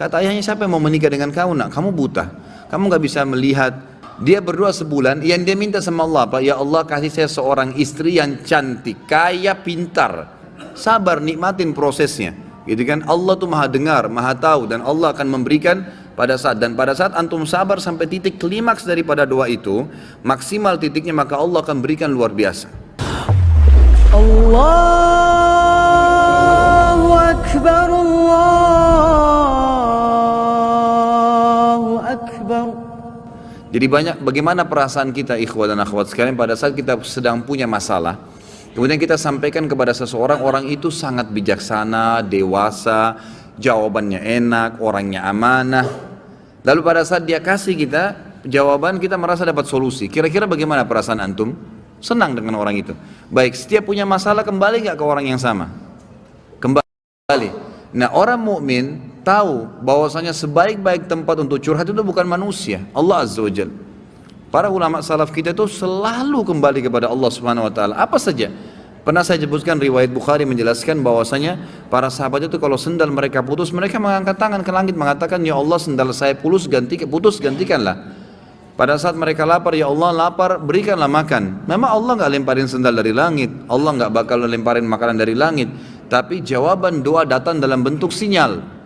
Kata ayahnya, siapa yang mau menikah dengan kamu nak? Kamu buta, kamu nggak bisa melihat. Dia berdoa sebulan, yang dia minta sama Allah apa? Ya Allah, kasih saya seorang istri yang cantik, kaya, pintar, sabar, nikmatin prosesnya, gitu kan? Allah tuh maha dengar, maha tahu, dan Allah akan memberikan pada saat antum sabar sampai titik klimaks daripada doa itu, maksimal titiknya, maka Allah akan berikan luar biasa. Allahu Akbar, Allahu Akbar. Jadi bagaimana perasaan kita ikhwah dan akhwat sekalian pada saat kita sedang punya masalah, kemudian kita sampaikan kepada seseorang, orang itu sangat bijaksana, dewasa, jawabannya enak, orangnya amanah. Lalu pada saat dia kasih kita jawaban, kita merasa dapat solusi. Kira-kira bagaimana perasaan antum? Senang dengan orang itu. Baik, setiap punya masalah kembali nggak ke orang yang sama? Kembali. Nah, orang mukmin tahu bahwasanya sebaik-baik tempat untuk curhat itu bukan manusia, Allah Azza wa Jalla. Para ulama salaf kita itu selalu kembali kepada Allah Subhanahu wa taala. Apa saja? Pernah saya sebutkan riwayat Bukhari menjelaskan bahwasanya para sahabat itu kalau sendal mereka putus, mereka mengangkat tangan ke langit mengatakan, ya Allah, sendal saya putus, gantikanlah. Pada saat mereka lapar, ya Allah, lapar, berikanlah makan. Memang Allah nggak lemparin sendal dari langit, Allah nggak bakal lemparin makanan dari langit, tapi jawaban doa datang dalam bentuk sinyal.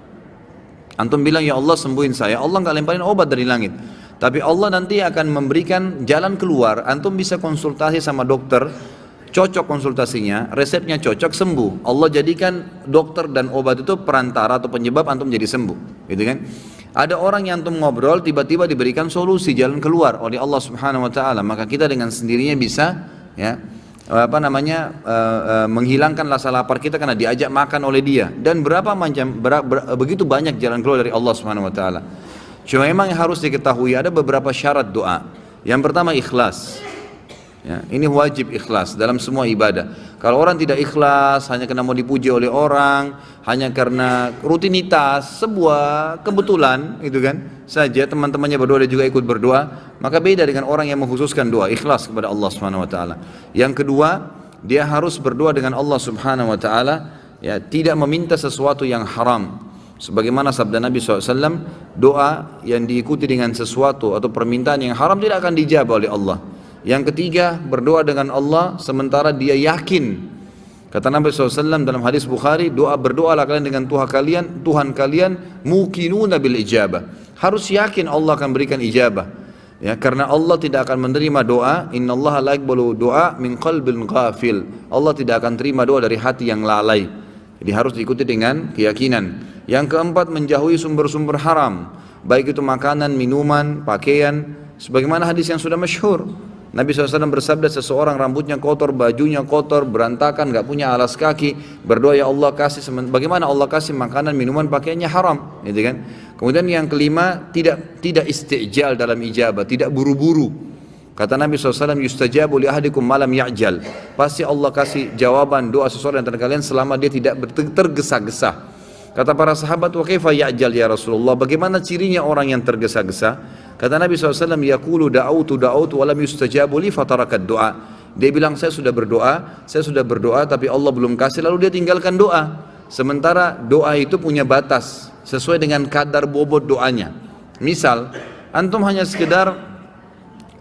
Antum bilang, ya Allah sembuhin saya, Allah nggak lemparin obat dari langit, tapi Allah nanti akan memberikan jalan keluar. Antum bisa konsultasi sama dokter, cocok konsultasinya, resepnya cocok, sembuh. Allah jadikan dokter dan obat itu perantara atau penyebab antum jadi sembuh, gitu kan? Ada orang yang antum ngobrol, tiba-tiba diberikan solusi, jalan keluar oleh Allah Subhanahu wa taala, maka kita dengan sendirinya bisa menghilangkan rasa lapar kita karena diajak makan oleh dia. Dan begitu banyak jalan keluar dari Allah Subhanahu wa taala. Cuma memang yang harus diketahui ada beberapa syarat doa. Yang pertama ikhlas. Ya, ini wajib ikhlas dalam semua ibadah. Kalau orang tidak ikhlas hanya karena mau dipuji oleh orang, hanya karena rutinitas, sebuah kebetulan, itu kan saja teman-temannya berdoa dia juga ikut berdoa, maka beda dengan orang yang mengkhususkan doa ikhlas kepada Allah Subhanahu wa taala. Yang kedua, dia harus berdoa dengan Allah Subhanahu wa taala, ya, tidak meminta sesuatu yang haram. Sebagaimana sabda Nabi SAW, doa yang diikuti dengan sesuatu atau permintaan yang haram tidak akan dijawab oleh Allah. Yang ketiga, berdoa dengan Allah sementara dia yakin. Kata Nabi SAW dalam hadis Bukhari, berdoalah kalian dengan Tuhan kalian muqinuna bil ijabah. Harus yakin Allah akan berikan ijabah. Ya, karena Allah tidak akan menerima doa, innallaha la yaqbalu doa min qalbin ghafil. Allah tidak akan terima doa dari hati yang lalai. Jadi harus diikuti dengan keyakinan. Yang keempat, menjauhi sumber-sumber haram, baik itu makanan, minuman, pakaian. Sebagaimana hadis yang sudah masyhur, Nabi SAW bersabda, seseorang rambutnya kotor, bajunya kotor, berantakan, gak punya alas kaki, berdoa, ya Allah kasih, bagaimana Allah kasih makanan, minuman, pakaiannya haram, gitu kan? Kemudian yang kelima, tidak istijal dalam ijabah, tidak buru-buru. Kata Nabi SAW, yustajabu li ahadikum malam ya'jal. Pasti Allah kasih jawaban doa seseorang antara kalian selama dia tidak tergesa-gesa. Kata para sahabat, wa kaifa ya'jal ya Rasulullah, bagaimana cirinya orang yang tergesa-gesa? Kata Nabi SAW, yaqulu da'autu walam yustajabu li fatarakat doa. Dia bilang, saya sudah berdoa tapi Allah belum kasih, lalu dia tinggalkan doa. Sementara doa itu punya batas sesuai dengan kadar bobot doanya. Misal, antum hanya sekedar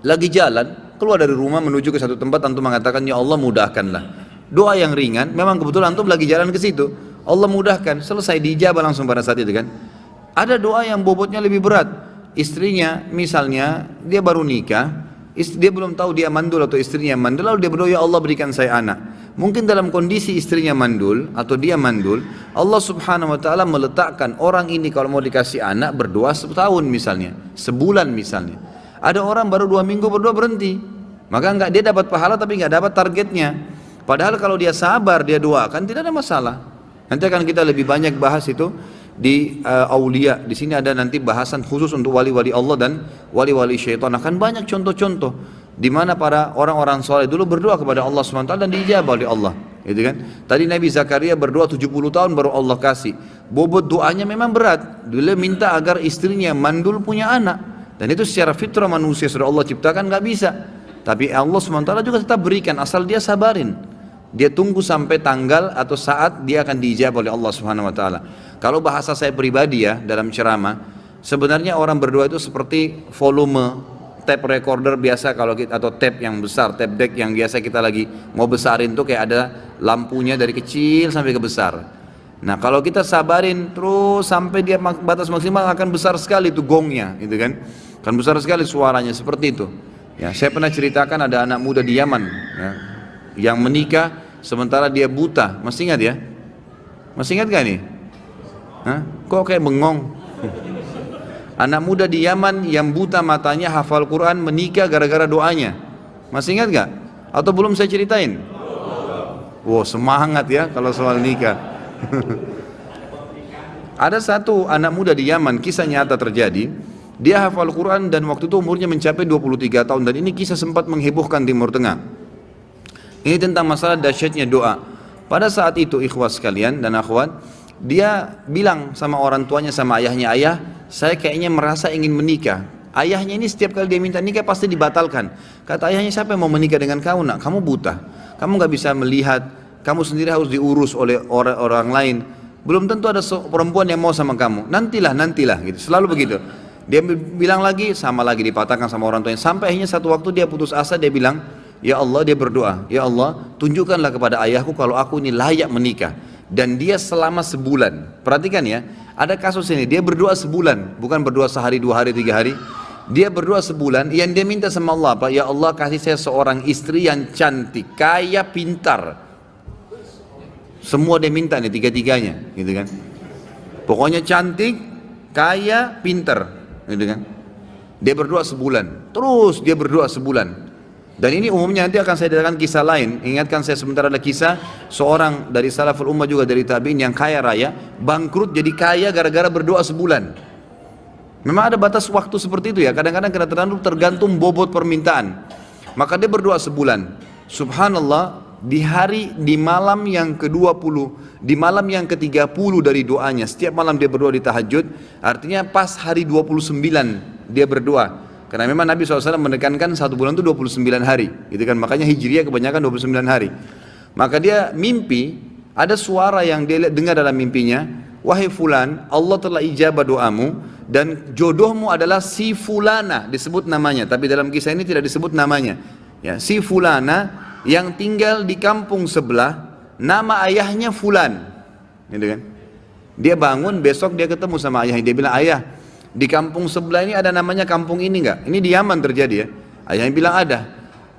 lagi jalan, keluar dari rumah menuju ke satu tempat, antum mengatakan, ya Allah mudahkanlah. Doa yang ringan, memang kebetulan antum lagi jalan ke situ, Allah mudahkan, selesai, dijabah langsung pada saat itu kan. Ada doa yang bobotnya lebih berat. Istrinya misalnya dia baru nikah, dia belum tahu dia mandul atau istrinya mandul, lalu dia berdoa, ya Allah berikan saya anak. Mungkin dalam kondisi istrinya mandul atau dia mandul, Allah Subhanahu wa taala meletakkan orang ini kalau mau dikasih anak berdoa setahun misalnya, sebulan misalnya. Ada orang baru 2 minggu berdoa berhenti, maka dia dapat pahala tapi nggak dapat targetnya. Padahal kalau dia sabar, dia doakan, tidak ada masalah. Nanti akan kita lebih banyak bahas itu di aulia. Di sini ada nanti bahasan khusus untuk wali-wali Allah dan wali-wali syaitan. Akan banyak contoh-contoh di mana para orang-orang soleh dulu berdoa kepada Allah SWT dan dijabah oleh Allah, gitu kan? Tadi Nabi Zakaria berdoa 70 tahun baru Allah kasih. Bobot doanya memang berat. Dia minta agar istrinya mandul punya anak, dan itu secara fitrah manusia sudah Allah ciptakan, nggak bisa. Tapi Allah SWT juga tetap berikan, asal dia sabarin. Dia tunggu sampai tanggal atau saat dia akan dijabah oleh Allah Subhanahu wa taala. Kalau bahasa saya pribadi ya dalam ceramah, sebenarnya orang berdoa itu seperti volume tape recorder biasa kalau kita, atau tape yang besar, tape deck yang biasa kita lagi mau besarin tuh kayak ada lampunya dari kecil sampai ke besar. Nah kalau kita sabarin terus sampai dia batas maksimal akan besar sekali itu gongnya, gitu kan? Kan besar sekali suaranya seperti itu. Ya, saya pernah ceritakan ada anak muda di Yaman ya, yang menikah sementara dia buta. Masih ingat ya? Masih ingat gak nih? Hah? Kok kayak bengong? Anak muda di Yaman yang buta matanya hafal Quran menikah gara-gara doanya. Masih ingat gak? Atau belum saya ceritain? Wow, semangat ya kalau soal nikah. Ada satu anak muda di Yaman, kisah nyata terjadi. Dia hafal Quran dan waktu itu umurnya mencapai 23 tahun. Dan ini kisah sempat menghebohkan Timur Tengah. Ini tentang masalah dahsyatnya doa. Pada saat itu ikhwas sekalian dan akhwat, dia bilang sama orang tuanya, sama ayahnya, ayah saya kayaknya merasa ingin menikah. Ayahnya ini setiap kali dia minta nikah pasti dibatalkan. Kata ayahnya, siapa yang mau menikah dengan kamu nak? Kamu buta, kamu gak bisa melihat, kamu sendiri harus diurus oleh orang lain. Belum tentu ada perempuan yang mau sama kamu. Nantilah gitu, selalu begitu. Dia bilang lagi, sama lagi dipatahkan sama orang tuanya. Sampai akhirnya satu waktu dia putus asa, dia bilang, ya Allah, dia berdoa, ya Allah tunjukkanlah kepada ayahku kalau aku ini layak menikah. Dan dia selama sebulan, perhatikan ya, ada kasus ini, dia berdoa sebulan, bukan berdoa sehari, 2 hari, 3 hari. Dia berdoa sebulan, yang dia minta sama Allah apa? Ya Allah kasih saya seorang istri yang cantik, kaya, pintar. Semua dia minta nih, tiga-tiganya gitu kan. Pokoknya cantik, kaya, pintar gitu kan. Dia berdoa sebulan, terus dia berdoa sebulan. Dan ini umumnya nanti akan saya datangkan kisah lain. Ingatkan saya sebentar, ada kisah seorang dari salaful ummah juga dari tabi'in yang kaya raya, bangkrut jadi kaya gara-gara berdoa sebulan. Memang ada batas waktu seperti itu ya, kadang-kadang tergantung bobot permintaan. Maka dia berdoa sebulan. Subhanallah, di malam yang ke-20, di malam yang ke-30 dari doanya, setiap malam dia berdoa di tahajud, artinya pas hari 29 dia berdoa. Karena memang Nabi SAW menekankan 1 bulan itu 29 hari gitu kan, makanya Hijriah kebanyakan 29 hari. Maka dia mimpi, ada suara yang dia dengar dalam mimpinya, wahai fulan, Allah telah ijabah doamu dan jodohmu adalah si fulana, disebut namanya, tapi dalam kisah ini tidak disebut namanya ya, si fulana yang tinggal di kampung sebelah, nama ayahnya fulan gitu kan. Dia bangun, besok dia ketemu sama ayahnya, dia bilang, ayah di kampung sebelah ini ada namanya kampung ini enggak? Ini di Yaman terjadi ya. Ayahnya bilang ada.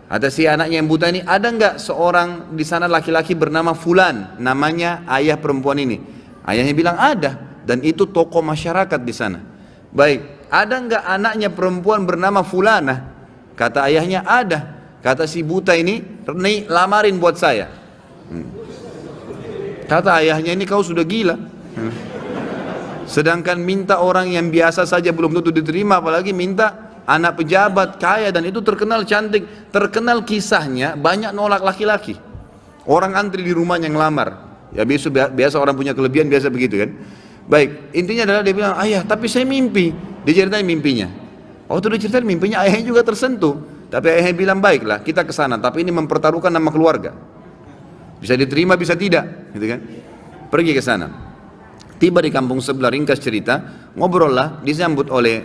Ada si anaknya yang buta ini, ada enggak seorang di sana laki-laki bernama fulan, namanya ayah perempuan ini? Ayahnya bilang ada, dan itu tokoh masyarakat di sana. Baik, ada enggak anaknya perempuan bernama fulana? Kata ayahnya ada. Kata si buta ini, lamarin buat saya. Kata ayahnya, ini kau sudah gila. Sedangkan minta orang yang biasa saja belum tentu diterima, apalagi minta anak pejabat kaya, dan itu terkenal cantik, terkenal kisahnya banyak nolak laki-laki. Orang antri di rumahnya ngelamar. Ya biasa orang punya kelebihan biasa begitu kan. Baik, intinya adalah dia bilang, ayah tapi saya mimpi. Dia ceritain mimpinya. Waktu dia ceritain mimpinya, ayahnya juga tersentuh. Tapi ayahnya bilang, baiklah kita ke sana, tapi ini mempertaruhkan nama keluarga. Bisa diterima bisa tidak, gitu kan. Pergi ke sana. Tiba di kampung sebelah, ringkas cerita, ngobrol lah, disambut oleh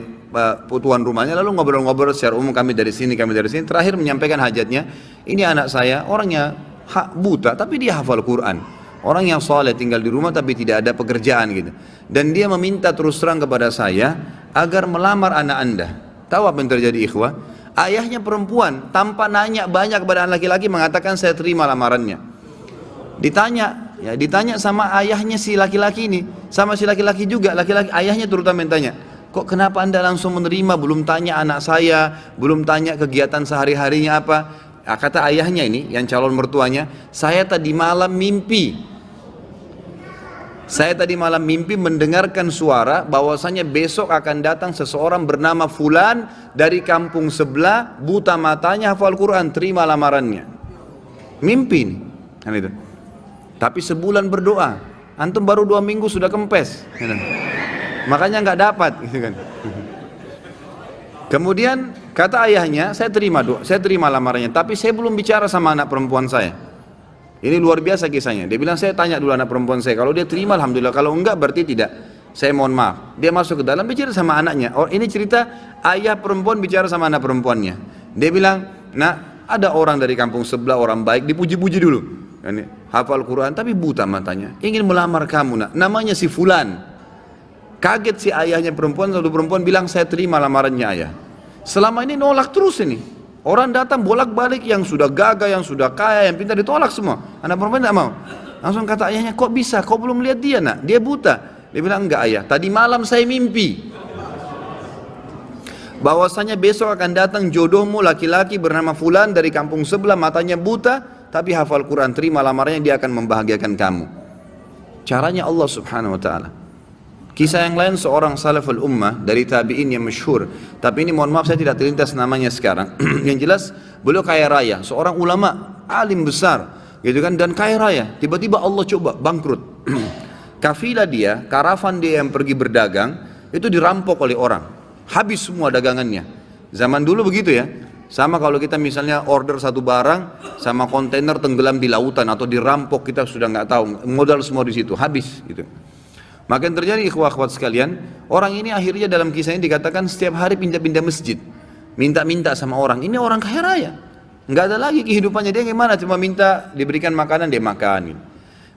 tuan rumahnya, lalu ngobrol-ngobrol secara umum, kami dari sini, terakhir menyampaikan hajatnya. Ini anak saya, orangnya buta, tapi dia hafal Quran. Orang yang soleh tinggal di rumah tapi tidak ada pekerjaan gitu. Dan dia meminta terus terang kepada saya agar melamar anak anda. Tahu apa yang terjadi ikhwah? Ayahnya perempuan, tanpa nanya banyak kepada anak laki-laki, mengatakan saya terima lamarannya. Ditanya sama ayahnya si laki-laki ini, sama si laki-laki juga, ayahnya terutama yang tanya, kok kenapa anda langsung menerima, belum tanya anak saya, belum tanya kegiatan sehari-harinya apa? Kata ayahnya ini, yang calon mertuanya, saya tadi malam mimpi mendengarkan suara bahwasanya besok akan datang seseorang bernama fulan dari kampung sebelah, buta matanya, hafal Quran, terima lamarannya. Mimpi nih, kan itu. Tapi sebulan berdoa, antum baru 2 minggu sudah kempes, gitu. Makanya nggak dapat, gitu kan. Kemudian kata ayahnya, saya terima lamarannya, tapi saya belum bicara sama anak perempuan saya. Ini luar biasa kisahnya. Dia bilang, saya tanya dulu anak perempuan saya, kalau dia terima alhamdulillah, kalau enggak berarti tidak. Saya mohon maaf. Dia masuk ke dalam bicara sama anaknya. Oh, ini cerita ayah perempuan bicara sama anak perempuannya. Dia bilang, nak, ada orang dari kampung sebelah, orang baik, dipuji-puji dulu. Ini, hafal Quran tapi buta matanya. Ingin melamar kamu, nak. Namanya si Fulan. Kaget si ayahnya perempuan, satu perempuan bilang, saya terima lamarannya ayah. Selama ini nolak terus ini. Orang datang bolak-balik yang sudah gagah, yang sudah kaya, yang pintar ditolak semua. Anak perempuan tidak mau. Langsung kata ayahnya, kok bisa? Kau belum lihat dia, nak? Dia buta. Dia bilang, enggak ayah, tadi malam saya mimpi bahwasanya besok akan datang jodohmu laki-laki bernama Fulan dari kampung sebelah, matanya buta tapi hafal Quran, terima lamarannya, dia akan membahagiakan kamu. Caranya Allah subhanahu wa ta'ala. Kisah yang lain seorang salaful ummah dari tabi'in yang masyhur, tapi ini mohon maaf saya tidak terlintas namanya sekarang. Yang jelas beliau kaya raya, seorang ulama alim besar gitu kan, dan kaya raya. Tiba-tiba Allah coba bangkrut. Kafilah dia, karavan dia yang pergi berdagang itu dirampok oleh orang, habis semua dagangannya. Zaman dulu begitu ya. Sama kalau kita misalnya order satu barang sama kontainer tenggelam di lautan atau dirampok, kita sudah nggak tahu, modal semua di situ, habis gitu. Maka yang terjadi ikhwah-akhwat sekalian, orang ini akhirnya dalam kisah ini dikatakan setiap hari pindah-pindah masjid, minta-minta sama orang. Ini orang kaya raya, nggak ada lagi kehidupannya, dia gimana? Cuma minta diberikan makanan, dia makan.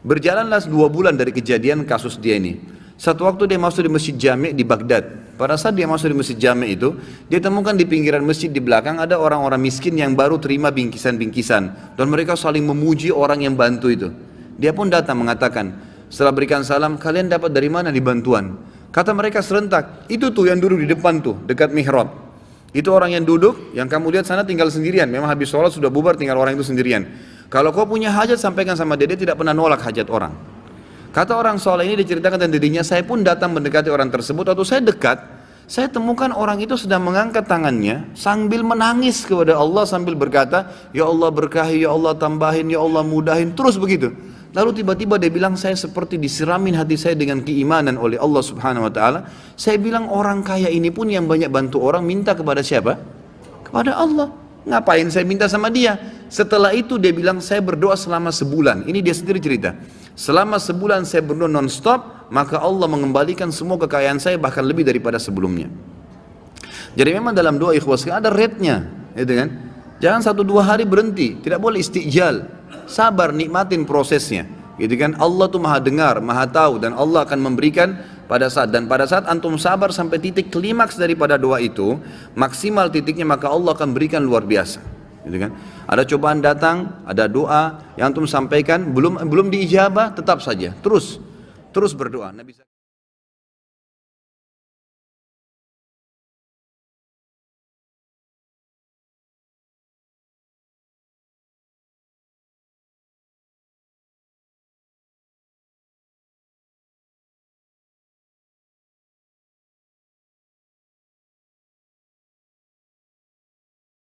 Berjalanlah 2 bulan dari kejadian kasus dia ini. Satu waktu dia masuk di masjid Jami' di Baghdad. Pada saat dia masuk di masjid Jami' itu, dia temukan di pinggiran masjid di belakang ada orang-orang miskin yang baru terima bingkisan-bingkisan, dan mereka saling memuji orang yang bantu itu. Dia pun datang mengatakan, setelah berikan salam, kalian dapat dari mana di bantuan? Kata mereka serentak, itu tuh yang duduk di depan tuh, dekat mihrab. Itu orang yang duduk, yang kamu lihat sana tinggal sendirian. Memang habis sholat sudah bubar, tinggal orang itu sendirian. Kalau kau punya hajat, sampaikan sama dia tidak pernah nolak hajat orang. Kata orang soleh ini diceritakan tentang dirinya, saya pun datang mendekati orang tersebut, atau saya dekat, saya temukan orang itu sedang mengangkat tangannya, sambil menangis kepada Allah, sambil berkata, ya Allah berkahi, ya Allah tambahin, ya Allah mudahin, terus begitu. Lalu tiba-tiba dia bilang, saya seperti disiramin hati saya dengan keimanan oleh Allah subhanahu wa ta'ala. Saya bilang, orang kaya ini pun yang banyak bantu orang, minta kepada siapa? Kepada Allah. Ngapain saya minta sama dia? Setelah itu dia bilang, saya berdoa selama sebulan. Ini dia sendiri cerita. Selama sebulan saya berdoa non-stop, maka Allah mengembalikan semua kekayaan saya, bahkan lebih daripada sebelumnya. Jadi memang dalam doa ikhwas ada rate-nya, gitu kan? Jangan 1-2 hari berhenti, tidak boleh istijal. Sabar, nikmatin prosesnya, gitu kan? Allah tuh maha dengar, maha tahu, dan Allah akan memberikan pada saat antum sabar sampai titik klimaks daripada doa itu, maksimal titiknya, maka Allah akan berikan luar biasa, gitu kan? Ada cobaan datang, ada doa yang antum sampaikan belum diijabah, tetap saja terus berdoa. Nabi